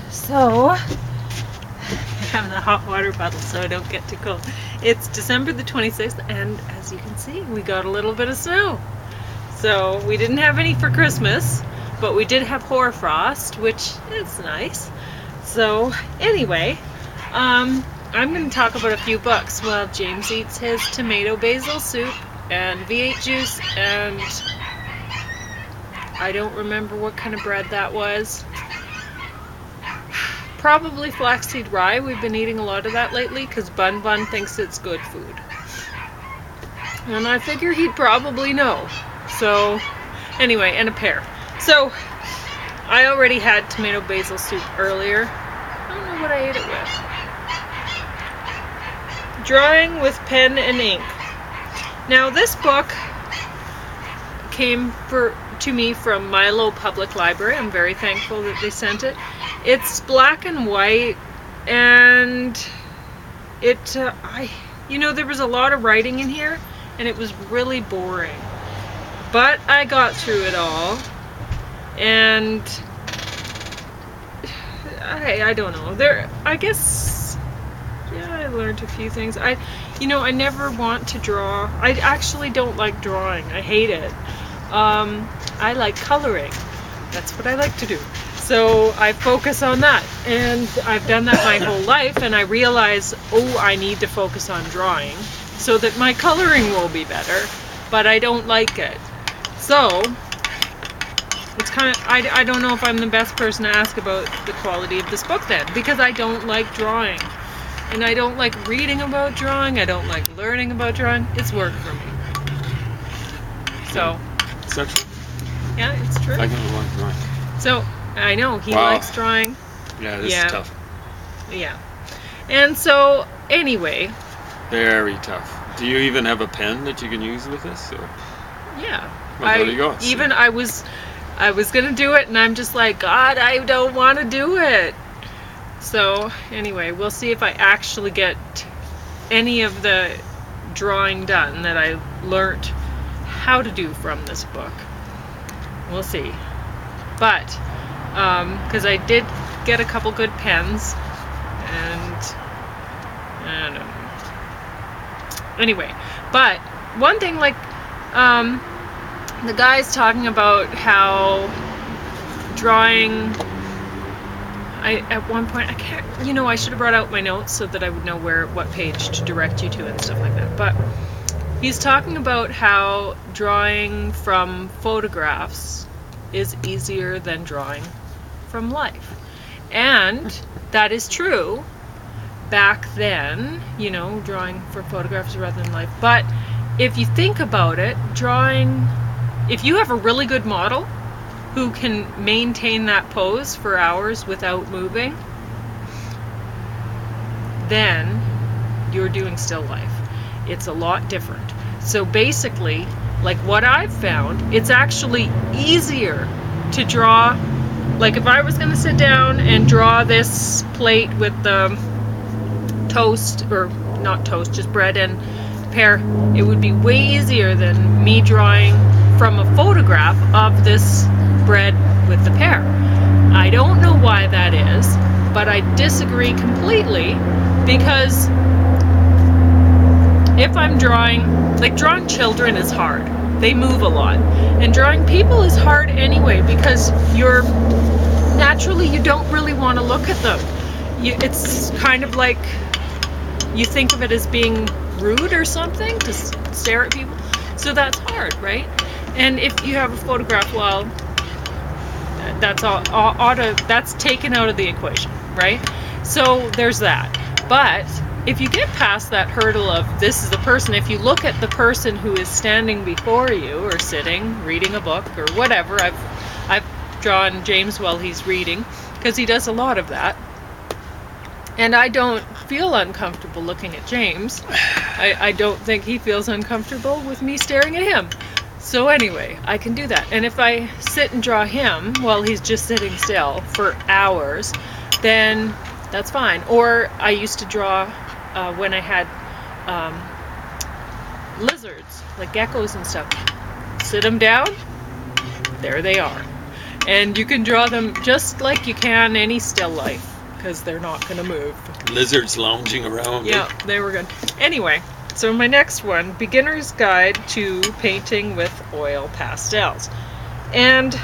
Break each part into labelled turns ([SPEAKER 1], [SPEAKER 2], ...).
[SPEAKER 1] So, I'm having a hot water bottle so I don't get too cold. It's December the 26th, and as you can see, we got a little bit of snow. So, we didn't have any for Christmas, but we did have hoarfrost, which is nice. So, anyway, I'm going to talk about a few books while James eats his tomato basil soup and V8 juice, and I don't remember what kind of bread that was. Probably flaxseed rye. We've been eating a lot of that lately because Bun Bun thinks it's good food. And I figure he'd probably know. So, anyway, and a pear. So, I already had tomato basil soup earlier. I don't know what I ate it with. Drawing with pen and ink. Now, this book came to me from Milo Public Library. I'm very thankful that they sent it. It's black and white, and there was a lot of writing in here, and it was really boring. But I got through it all, and I don't know. I guess, yeah, I learned a few things. I never want to draw. I actually don't like drawing. I hate it. I like coloring. That's what I like to do. So I focus on that, and I've done that my whole life, and I realize, I need to focus on drawing so that my coloring will be better, but I don't like it. So it's kind of, I don't know if I'm the best person to ask about the quality of this book then, because I don't like drawing, and I don't like reading about drawing, I don't like learning about drawing. It's work for me. So.
[SPEAKER 2] Is that true?
[SPEAKER 1] Yeah, it's true.
[SPEAKER 2] I don't like drawing.
[SPEAKER 1] So, I know, he likes drawing.
[SPEAKER 2] Yeah, this is tough.
[SPEAKER 1] Yeah. And so, anyway.
[SPEAKER 2] Very tough. Do you even have a pen that you can use with this? Or?
[SPEAKER 1] Yeah.
[SPEAKER 2] Well, there you go.
[SPEAKER 1] I was going to do it, and I'm just like, God, I don't want to do it. So, anyway, we'll see if I actually get any of the drawing done that I learned how to do from this book. We'll see. But, because I did get a couple good pens, and I don't know. Anyway, but one thing, like, the guy's talking about how drawing, at one point, I can't, I should have brought out my notes so that I would know what page to direct you to and stuff like that, but he's talking about how drawing from photographs is easier than drawing from life. And that is true back then, drawing from photographs rather than life. But if you think about it, if you have a really good model who can maintain that pose for hours without moving, then you're doing still life. It's a lot different. So basically, like what I've found, it's actually easier to draw. Like if I was going to sit down and draw this plate with the toast, or not toast, just bread and pear, it would be way easier than me drawing from a photograph of this bread with the pear. I don't know why that is, but I disagree completely, because if I'm drawing children is hard. They move a lot. And drawing people is hard anyway, because you don't really want to look at them. It's kind of like you think of it as being rude or something to stare at people. So that's hard, right? And if you have a photograph, well, that's taken out of the equation, right? So there's that. But if you get past that hurdle of this is the person, if you look at the person who is standing before you, or sitting, reading a book, or whatever, I've drawn James while he's reading, because he does a lot of that. And I don't feel uncomfortable looking at James. I don't think he feels uncomfortable with me staring at him. So anyway, I can do that. And if I sit and draw him while he's just sitting still for hours, then that's fine. Or I used to draw when I had lizards, like geckos and stuff. Sit them down, there they are. And you can draw them just like you can any still life, because they're not going to move.
[SPEAKER 2] Lizards lounging around.
[SPEAKER 1] Yeah, they were good. Anyway, so my next one, Beginner's Guide to Painting with Oil Pastels. And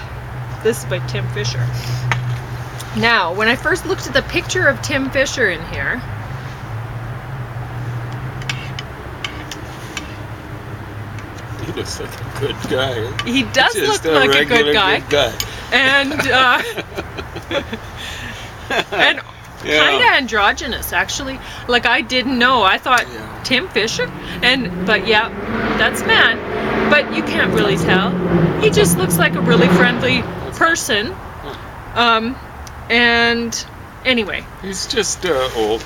[SPEAKER 1] this is by Tim Fisher. Now, when I first looked at the picture of Tim Fisher in here,
[SPEAKER 2] he looks like a good guy.
[SPEAKER 1] he does
[SPEAKER 2] Just
[SPEAKER 1] look like a good
[SPEAKER 2] regular
[SPEAKER 1] guy. And and
[SPEAKER 2] Yeah.
[SPEAKER 1] kind of androgynous, actually. Like, I didn't know. I thought
[SPEAKER 2] Yeah.
[SPEAKER 1] Tim Fisher, but yeah, that's man. But you can't really tell. He just looks like a really friendly person. And anyway,
[SPEAKER 2] He's just old.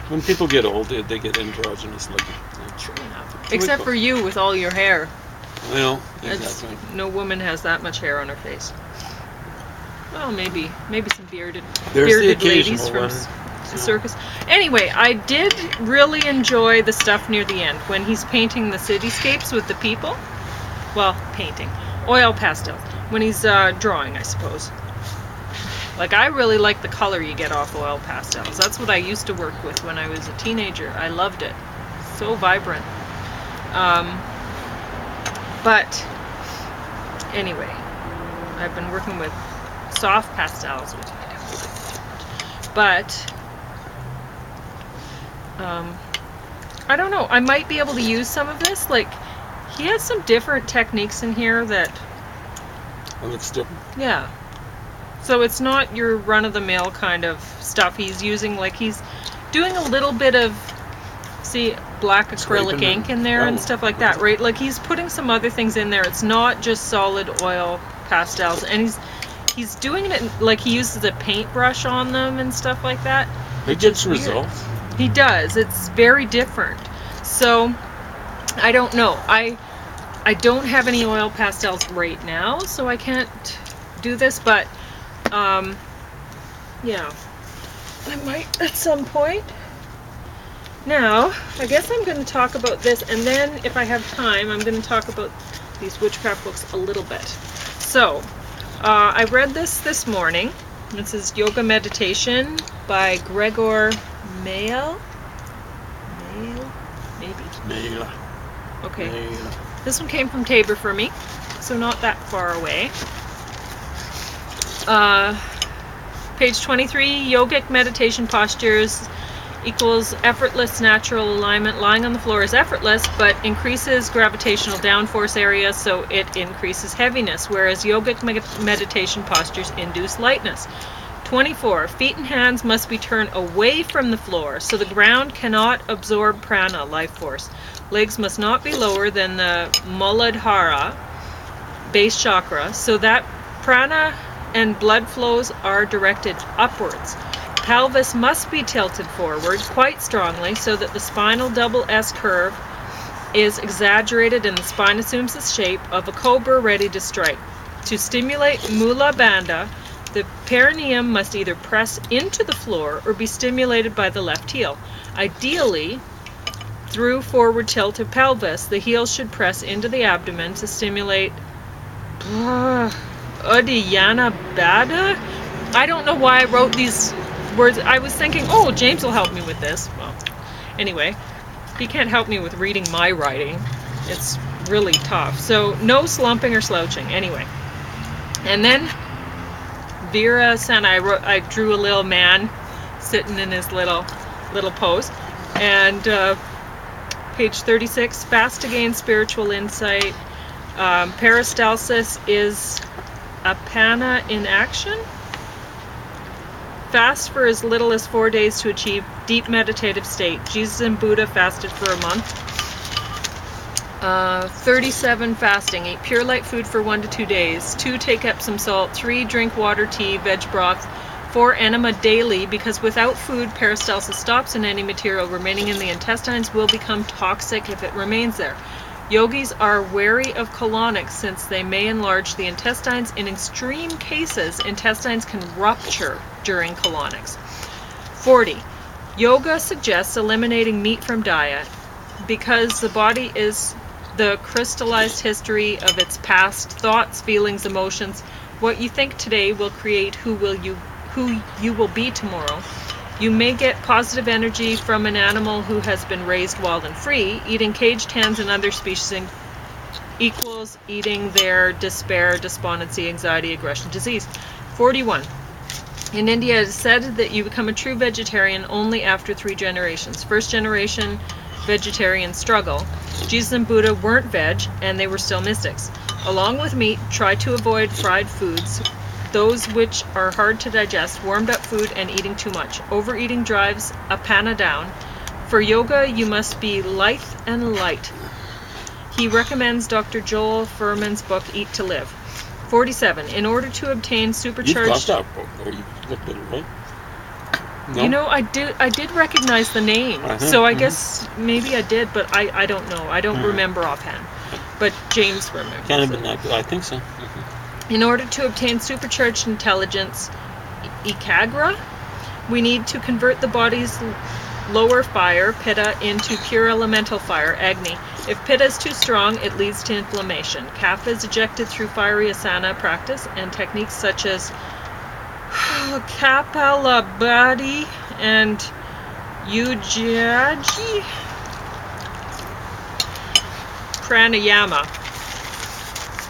[SPEAKER 2] When people get old, they get androgynous looking.
[SPEAKER 1] except for you with all your hair.
[SPEAKER 2] Well,
[SPEAKER 1] It's-
[SPEAKER 2] exactly.
[SPEAKER 1] No woman has that much hair on her face. Well, maybe some bearded
[SPEAKER 2] There's the
[SPEAKER 1] ladies
[SPEAKER 2] occasional
[SPEAKER 1] from
[SPEAKER 2] one.
[SPEAKER 1] the circus. Anyway, I did really enjoy the stuff near the end when he's painting the cityscapes with the people. Well, painting. Oil pastels. When he's drawing, I suppose. Like, I really like the color you get off oil pastels. That's what I used to work with when I was a teenager. I loved it. So vibrant. But anyway, I've been working with soft pastels, which I don't. But I don't know. I might be able to use some of this. Like, he has some different techniques in here that,
[SPEAKER 2] It looks different.
[SPEAKER 1] yeah. So it's not your run-of-the-mill kind of stuff he's using. Like, he's doing a little bit of, see, black acrylic
[SPEAKER 2] Scraping
[SPEAKER 1] ink
[SPEAKER 2] them.
[SPEAKER 1] in there and
[SPEAKER 2] Oh,
[SPEAKER 1] stuff like that, right? Like, he's putting some other things in there. It's not just solid oil pastels. And he's doing it like he uses a paintbrush on them and stuff like that.
[SPEAKER 2] It gets results.
[SPEAKER 1] He does. It's very different. So, I don't know. I don't have any oil pastels right now, so I can't do this, but yeah, I might at some point. Now, I guess I'm going to talk about this, and then if I have time, I'm going to talk about these witchcraft books a little bit. So, I read this morning. This is Yoga Meditation by Gregor Mael. Maybe.
[SPEAKER 2] Nail.
[SPEAKER 1] Okay.
[SPEAKER 2] Nail.
[SPEAKER 1] This one came from Tabor for me, so not that far away. Page 23, yogic meditation postures equals effortless natural alignment. Lying on the floor is effortless, but increases gravitational downforce area, so it increases heaviness, whereas yogic meditation postures induce lightness. 24, feet and hands must be turned away from the floor, so the ground cannot absorb prana, life force. Legs must not be lower than the Muladhara, base chakra, so that prana and blood flows are directed upwards. Pelvis must be tilted forward quite strongly so that the spinal double S curve is exaggerated and the spine assumes the shape of a cobra ready to strike. To stimulate Mula Bandha, the perineum must either press into the floor or be stimulated by the left heel. Ideally, through forward tilt of pelvis, the heel should press into the abdomen to stimulate Uddiyana Baddha? I don't know why I wrote these words. I was thinking, oh, James will help me with this. Well, anyway, he can't help me with reading my writing. It's really tough. So, no slumping or slouching. Anyway. And then, Vera sent, I drew a little man sitting in his little pose. And, page 36, fast to gain spiritual insight. Peristalsis is apana in action. Fast for as little as 4 days to achieve deep meditative state. Jesus and Buddha fasted for a month. 37 fasting. Eat pure light food for 1 to 2 days. 2 take Epsom salt. 3 drink water, tea, veg broth. 4 enema daily, because without food, peristalsis stops and any material remaining in the intestines will become toxic if it remains there. Yogis are wary of colonics since they may enlarge the intestines. In extreme cases, intestines can rupture during colonics. 40. Yoga suggests eliminating meat from diet because the body is the crystallized history of its past thoughts, feelings, emotions, What you think today will create who you will be tomorrow. You may get positive energy from an animal who has been raised wild and free. Eating caged hens and other species equals eating their despair, despondency, anxiety, aggression, disease. 41. In India, it is said that you become a true vegetarian only after 3 generations. First generation vegetarian struggle. Jesus and Buddha weren't veg, and they were still mystics. Along with meat, try to avoid fried foods, those which are hard to digest, warmed up food, and eating too much. Overeating drives apana down. For yoga, you must be lithe and light. He recommends Dr. Joel Fuhrman's book, Eat to Live. 47. In order to obtain supercharged...
[SPEAKER 2] You've got that book, or you looked at it, right? No?
[SPEAKER 1] You know, I did recognize the name, so I guess maybe I did, but I don't know. I don't remember offhand. But James remembers.
[SPEAKER 2] Can't have been that good. I think so.
[SPEAKER 1] In order to obtain supercharged intelligence, ekagra, we need to convert the body's lower fire, pitta, into pure elemental fire, agni. If pitta is too strong, it leads to inflammation. Kapha is ejected through fiery asana practice and techniques such as Kapalabhati and Ujjayi pranayama.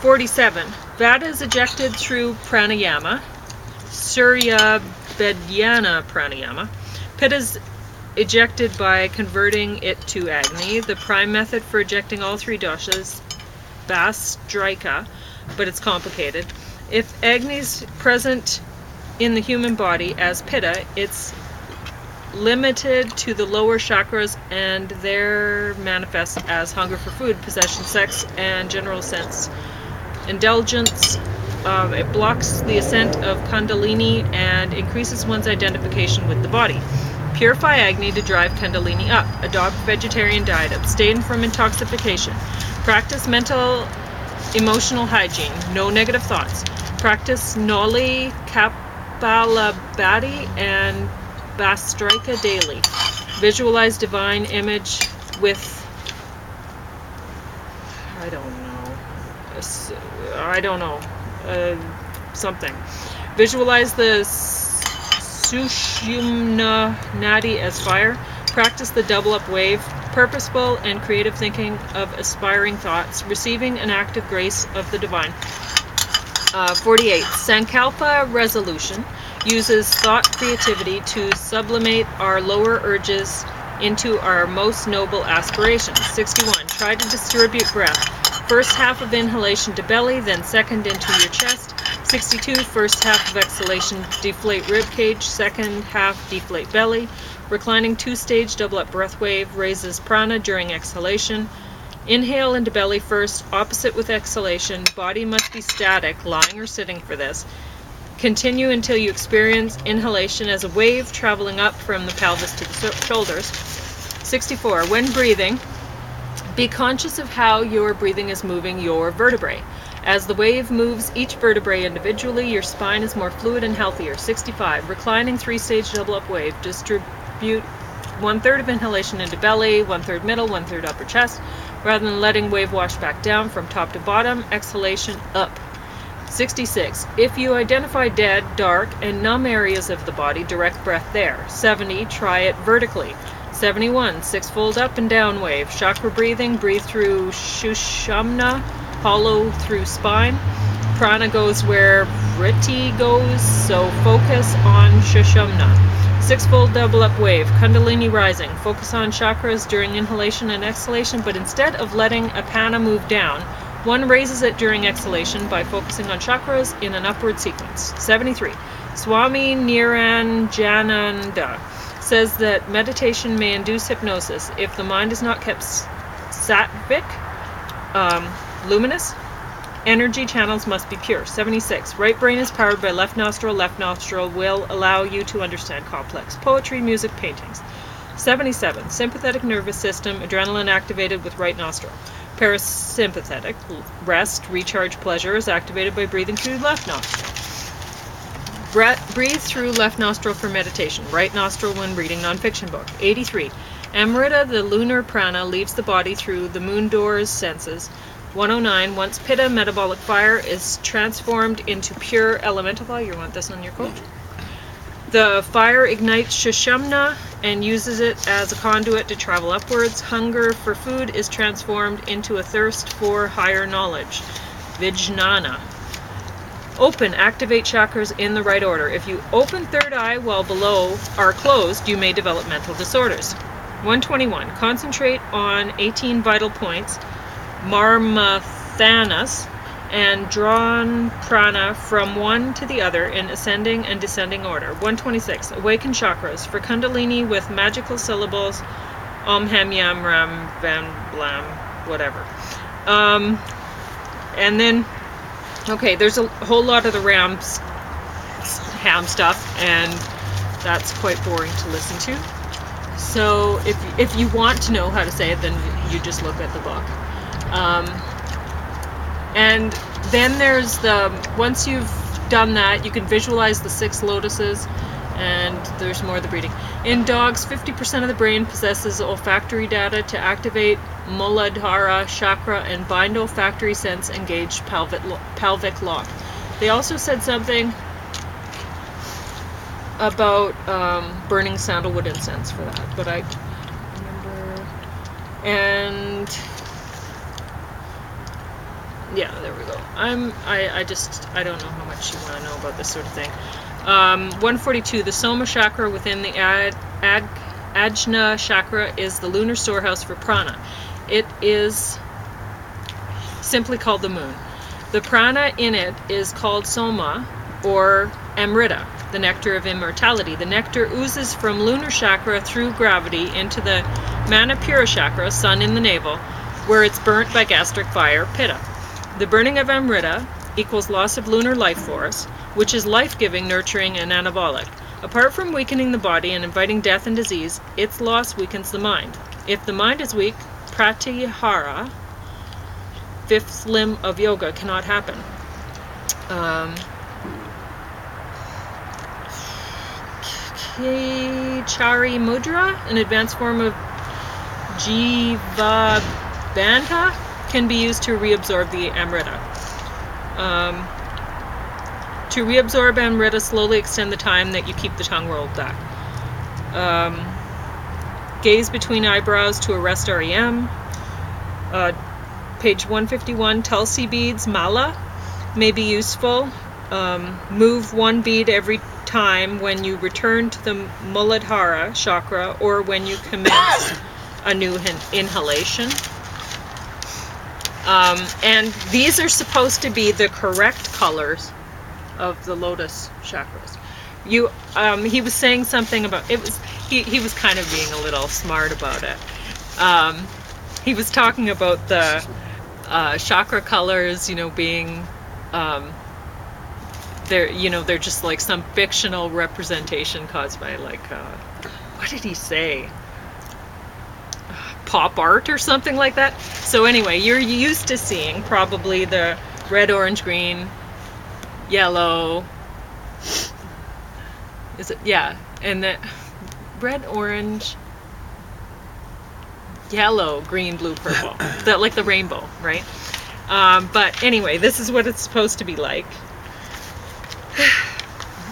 [SPEAKER 1] 47. Vata is ejected through pranayama. Surya Bedhyana pranayama. Pitta is ejected by converting it to agni. The prime method for ejecting all 3 doshas, Bastrika, but it's complicated. If agni is present in the human body as pitta, it's limited to the lower chakras and there manifests as hunger for food, possession, sex, and general sense indulgence. It blocks the ascent of Kundalini and increases one's identification with the body. Purify Agni to drive Kundalini up. Adopt vegetarian diet. Abstain from intoxication. Practice mental, emotional hygiene. No negative thoughts. Practice Noli Kapalabhati and Bastrika daily. Visualize divine image with, something. Visualize the Sushumna Nadi as fire. Practice the double up wave. Purposeful and creative thinking of aspiring thoughts. Receiving an active grace of the divine. 48. Sankalpa resolution uses thought creativity to sublimate our lower urges into our most noble aspirations. 61. Try to distribute breath. First half of inhalation to belly, then second into your chest. 62. First half of exhalation, deflate rib cage. Second half, deflate belly. Reclining 2-stage double up breath wave raises prana during exhalation. Inhale into belly first, opposite with exhalation. Body must be static, lying or sitting for this. Continue until you experience inhalation as a wave traveling up from the pelvis to the shoulders. 64. When breathing, be conscious of how your breathing is moving your vertebrae. As the wave moves each vertebrae individually, your spine is more fluid and healthier. 65. Reclining 3-stage double up wave. Distribute 1/3 of inhalation into belly, 1/3 middle, 1/3 upper chest. Rather than letting wave wash back down from top to bottom, exhalation up. 66. If you identify dead, dark, and numb areas of the body, direct breath there. 70. Try it vertically. 71. 6-fold up and down wave. Chakra breathing. Breathe through Sushumna, hollow through spine. Prana goes where Vritti goes, so focus on Sushumna. 6-fold double up wave. Kundalini rising. Focus on chakras during inhalation and exhalation, but instead of letting apana move down, one raises it during exhalation by focusing on chakras in an upward sequence. 73. Swami Niranjananda says that meditation may induce hypnosis if the mind is not kept sattvic, luminous. Energy channels must be pure. 76. Right brain is powered by left nostril. Left nostril will allow you to understand complex poetry, music, paintings. 77. Sympathetic nervous system, adrenaline activated with right nostril. Parasympathetic, rest, recharge, pleasure is activated by breathing through left nostril. Breathe through left nostril for meditation. Right nostril when reading nonfiction book. 83. Amrita, the lunar prana, leaves the body through the moon door's senses. 109. Once Pitta metabolic fire is transformed into pure elemental fire. You want this on your coat? The fire ignites Shushumna and uses it as a conduit to travel upwards. Hunger for food is transformed into a thirst for higher knowledge. Vijnana. Open, activate chakras in the right order. If you open third eye while below are closed, you may develop mental disorders. 121. Concentrate on 18 vital points, Marmathanas, and drawn prana from one to the other in ascending and descending order. 126. Awaken chakras for Kundalini with magical syllables Om Hem Yam Ram Vam Blam, whatever. And then, okay, there's a whole lot of the ham stuff, and that's quite boring to listen to. So if you want to know how to say it, then you just look at the book. And then there's once you've done that, you can visualize the 6 lotuses, and there's more of the breathing. In dogs, 50% of the brain possesses olfactory data to activate Muladhara chakra and bind olfactory sense engaged pelvic lock. They also said something about burning sandalwood incense for that, but I remember. And yeah, there we go. I don't know how much you want to know about this sort of thing. 142. The Soma chakra within the Ajna chakra is the lunar storehouse for prana. It is simply called the moon. The prana in it is called Soma or Amrita, the nectar of immortality. The nectar oozes from lunar chakra through gravity into the Manipura chakra, sun in the navel, where it's burnt by gastric fire, Pitta. The burning of Amrita equals loss of lunar life force, which is life-giving, nurturing, and anabolic. Apart from weakening the body and inviting death and disease, its loss weakens the mind. If the mind is weak, pratyahara, 5th limb of yoga, cannot happen. Chari Mudra, an advanced form of Jiva Bandha, can be used to reabsorb the Amrita. To reabsorb Amrita, slowly extend the time that you keep the tongue rolled back. Gaze between eyebrows to arrest REM. Page 151, Tulsi beads, mala, may be useful. Move one bead every time when you return to the Muladhara chakra or when you commence a new inhalation. And these are supposed to be the correct colors of the lotus chakras. He was saying something about it was he was kind of being a little smart about it. He was talking about the chakra colors, being they're just like some fictional representation caused by what did he say? Pop art or something like that. So anyway, you're used to seeing probably the red, orange, green, yellow. Is it? Yeah, and the red, orange, yellow, green, blue, purple. Like the rainbow, right? But anyway, this is what it's supposed to be like.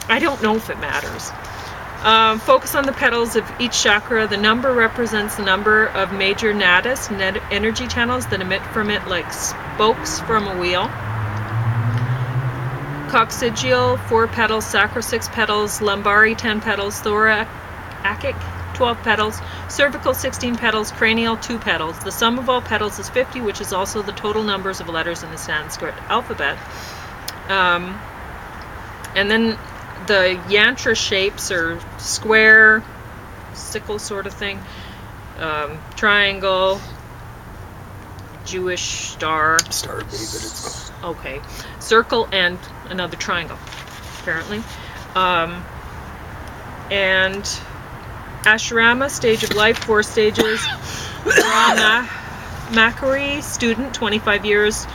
[SPEAKER 1] I don't know if it matters. Focus on the petals of each chakra. The number represents the number of major nadis, energy channels that emit from it like spokes from a wheel. Coccygeal, 4 petals. Sacral, 6 petals. Lumbari, 10 petals. Thoracic, 12 petals. Cervical, 16 petals. Cranial, 2 petals. The sum of all petals is 50, which is also the total numbers of letters in the Sanskrit alphabet. And then the yantra shapes are square, sickle sort of thing, triangle, Jewish star.
[SPEAKER 2] Star David, it's called.
[SPEAKER 1] Okay. Circle and another triangle, apparently. And ashrama, stage of life, 4 stages. Brahmachari, student, 25 years.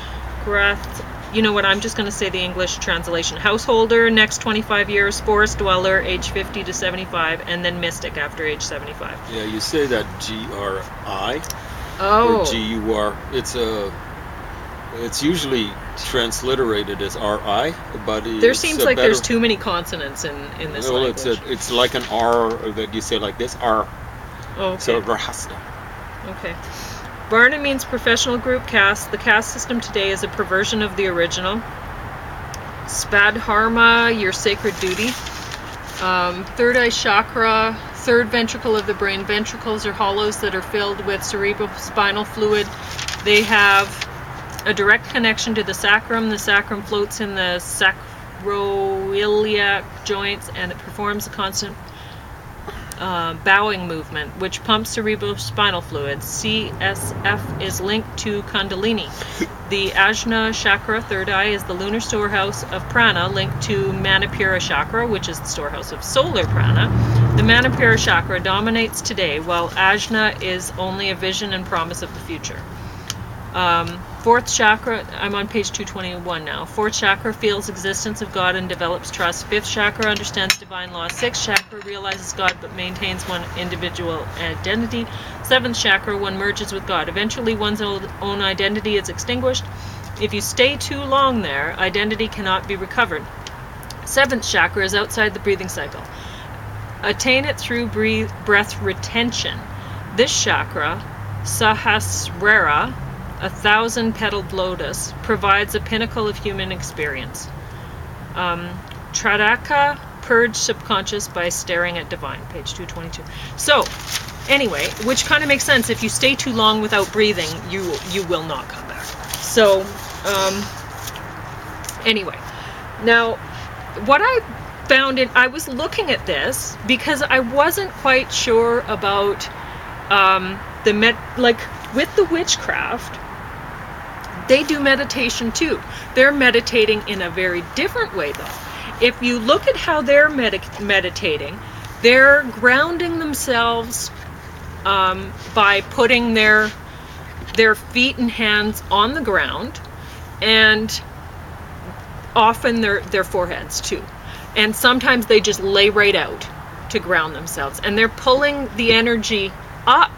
[SPEAKER 1] Grath, you know what, I'm just going to say the English translation. Householder, next 25 years. Forest dweller, age 50 to 75. And then mystic after age 75.
[SPEAKER 2] Yeah, you say that G-R-I.
[SPEAKER 1] Oh.
[SPEAKER 2] Or G-U-R. It's a It's usually transliterated as RI, but
[SPEAKER 1] There seems like there's too many consonants in this
[SPEAKER 2] well,
[SPEAKER 1] language.
[SPEAKER 2] it's like an R that you say like this, R.
[SPEAKER 1] Oh, okay.
[SPEAKER 2] So Rahasta.
[SPEAKER 1] Okay. Varna means professional group caste. The caste system today is a perversion of the original. Spadharma, your sacred duty. Third eye chakra, third ventricle of the brain. Ventricles are hollows that are filled with cerebrospinal fluid. They have a direct connection to the sacrum. The sacrum floats in the sacroiliac joints, and it performs a constant bowing movement, which pumps cerebrospinal fluid. CSF is linked to Kundalini. The Ajna chakra, third eye, is the lunar storehouse of prana, linked to Manipura chakra, which is the storehouse of solar prana. The Manipura chakra dominates today, while Ajna is only a vision and promise of the future. Fourth chakra, I'm on page 221 now. Fourth chakra feels existence of God and develops trust. Fifth chakra understands divine law. Sixth chakra realizes God but maintains one individual identity. Seventh chakra, one merges with God. Eventually one's own identity is extinguished. If you stay too long there, identity cannot be recovered. Seventh chakra is outside the breathing cycle. Attain it through breath retention. This chakra, Sahasrara, 1,000-petaled lotus, provides a pinnacle of human experience. Tradaka, purge subconscious by staring at divine, page 222. So, anyway, which kind of makes sense. If you stay too long without breathing, you will not come back. So, anyway, now, what I found I was looking at this because I wasn't quite sure about with the witchcraft, they do meditation too. They're meditating in a very different way though. If you look at how they're meditating, they're grounding themselves by putting their feet and hands on the ground, and often their foreheads too. And sometimes they just lay right out to ground themselves, and they're pulling the energy up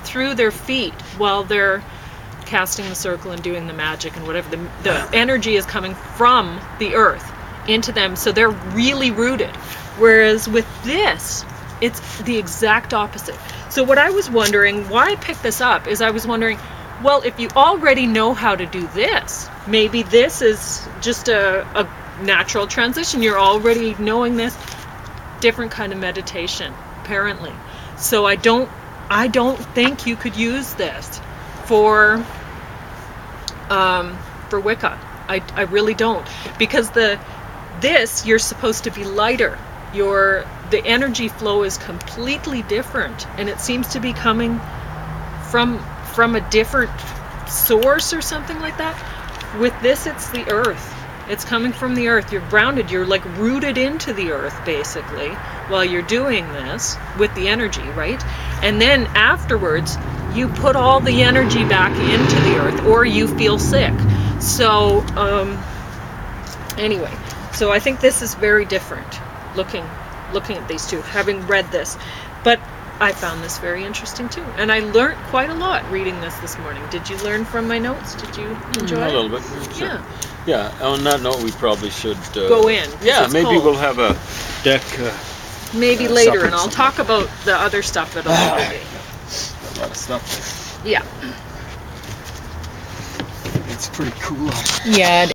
[SPEAKER 1] through their feet while they're casting the circle and doing the magic and whatever. The energy is coming from the earth into them, so they're really rooted. Whereas with this, it's the exact opposite. So what I was wondering, why I picked this up, is I was wondering, well, if you already know how to do this, maybe this is just a natural transition. You're already knowing this. Different kind of meditation, apparently. So I don't think you could use this for Wicca. I really don't, because you're supposed to be lighter. The energy flow is completely different, and it seems to be coming from a different source or something like that. With this, it's the earth. It's coming from the earth. You're grounded. You're like rooted into the earth, basically, while you're doing this with the energy, right? And then afterwards, you put all the energy back into the earth, or you feel sick. So, anyway, so I think this is very different, looking at these two, having read this. But I found this very interesting too, and I learned quite a lot reading this morning. Did you learn from my notes? Did you enjoy it?
[SPEAKER 2] A little bit, sure.
[SPEAKER 1] Yeah.
[SPEAKER 2] Yeah, on that note, we probably should
[SPEAKER 1] go in.
[SPEAKER 2] Yeah, maybe cold. We'll have a deck.
[SPEAKER 1] Maybe later, and I'll talk about the other stuff at a later date.
[SPEAKER 2] A lot of stuff.
[SPEAKER 1] Yeah.
[SPEAKER 2] It's pretty cool.
[SPEAKER 1] Yeah.